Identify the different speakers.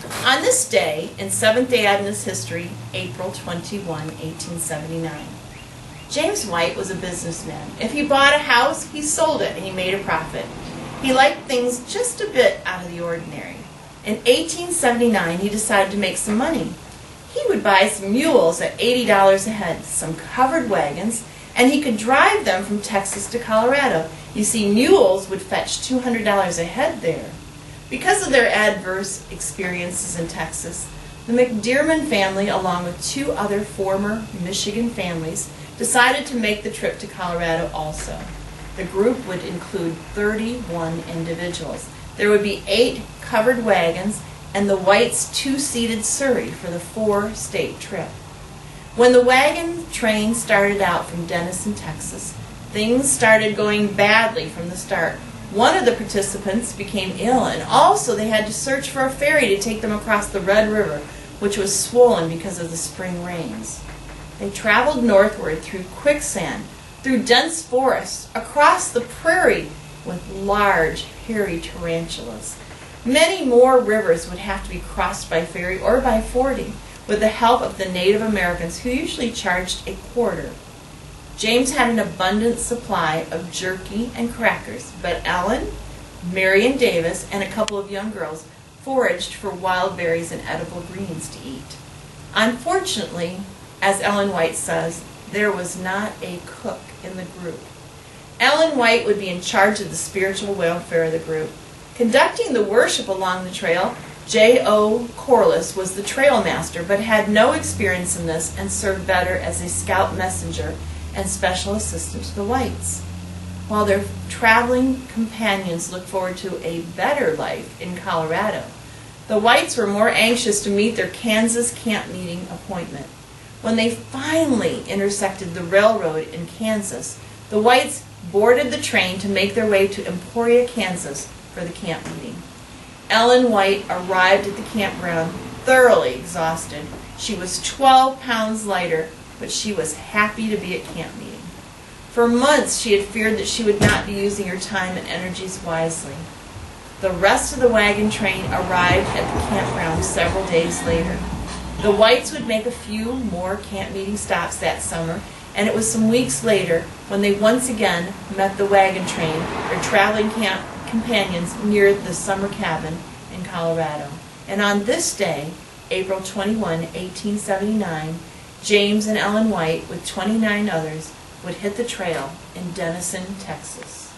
Speaker 1: On this day in Seventh-Day Adventist history, April 21, 1879, James White was a businessman. If he bought a house, he sold it and he made a profit. He liked things just a bit out of the ordinary. In 1879, he decided to make some money. He would buy some mules at $80 a head, some covered wagons, and he could drive them from Texas to Colorado. You see, mules would fetch $200 a head there. Because of their adverse experiences in Texas, the McDearman family, along with two other former Michigan families, decided to make the trip to Colorado also. The group would include 31 individuals. There would be 8 covered wagons and the Whites' 2-seated Surrey for the 4-state trip. When the wagon train started out from Denison, Texas, things started going badly from the start. One of the participants became ill, and also they had to search for a ferry to take them across the Red River, which was swollen because of the spring rains. They traveled northward through quicksand, through dense forests, across the prairie with large, hairy tarantulas. Many more rivers would have to be crossed by ferry or by fording, with the help of the Native Americans, who usually charged a quarter. James had an abundant supply of jerky and crackers, but Ellen, Marion Davis, and a couple of young girls foraged for wild berries and edible greens to eat. Unfortunately, as Ellen White says, there was not a cook in the group. Ellen White would be in charge of the spiritual welfare of the group. Conducting the worship along the trail, J.O. Corliss was the trail master, but had no experience in this and served better as a scout messenger and special assistant to the Whites. While their traveling companions looked forward to a better life in Colorado, the Whites were more anxious to meet their Kansas camp meeting appointment. When they finally intersected the railroad in Kansas, the Whites boarded the train to make their way to Emporia, Kansas for the camp meeting. Ellen White arrived at the campground thoroughly exhausted. She was 12 pounds lighter, but she was happy to be at camp meeting. For months she had feared that she would not be using her time and energies wisely. The rest of the wagon train arrived at the campground several days later. The Whites would make a few more camp meeting stops that summer, and it was some weeks later when they once again met the wagon train, their traveling camp companions, near the summer cabin in Colorado. And on this day, April 21, 1879, James and Ellen White, with 29 others, would hit the trail in Denison, Texas.